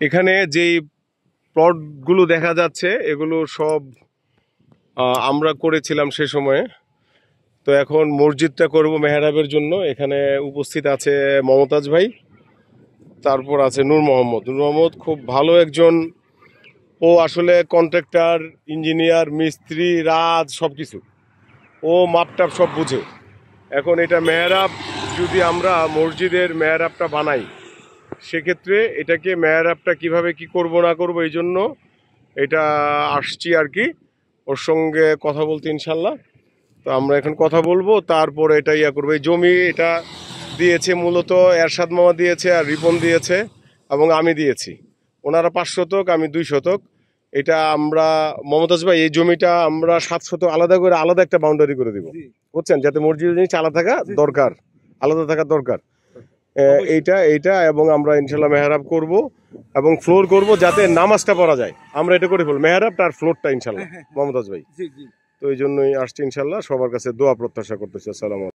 এখানে যেই প্লটগুলো দেখা যাচ্ছে এগুলো সব আমরা করেছিলাম সে সময়ে। তো এখন মসজিদটা করব মেহরাবের জন্য। এখানে উপস্থিত আছে মমতাজ ভাই, তারপর আছে নূর মোহাম্মদ। নূর মোহাম্মদ খুব ভালো একজন, ও আসলে কন্ট্রাক্টর, ইঞ্জিনিয়ার, মিস্ত্রি, রাজ সব কিছু, ও মাপটাপ সব বুঝে। এখন এটা মেহরাব, যদি আমরা মসজিদের মেহরাবটা বানাই সেক্ষেত্রে এটাকে মেহরাবটা কিভাবে কি করব না করব এই জন্য এটা আসছি আর কি, ওর সঙ্গে কথা বলতে ইনশাল্লাহ। তো আমরা এখন কথা বলবো, তারপরে এটা ইয়া করবো। এই জমি এটা দিয়েছে মূলত এরশাদ মামা দিয়েছে, আর রিপন দিয়েছে, এবং আমি দিয়েছি। ওনারা 5 শতক, আমি 2 শতক। এটা আমরা মমতাজ ভাই, এই জমিটা আমরা 7 শতক আলাদা করে আলাদা একটা বাউন্ডারি করে দিব, বুঝছেন, যাতে মসজিদের জিনিস আলাদা থাকা দরকার, আলাদা থাকা দরকার। এইটা এবং আমরা ইনশাল্লাহ মেহরাব করব এবং ফ্লোর করব যাতে নামাজটা পড়া যায়। আমরা এটা করে ফেলবো, মেহরাবটা আর ফ্লোরটা ইনশাল্লাহ মমতাজ ভাই। তো এই জন্যই আসছি ইনশাল্লাহ। সবার কাছে দোয়া প্রত্যাশা করতেছি। আসসালামু আলাইকুম।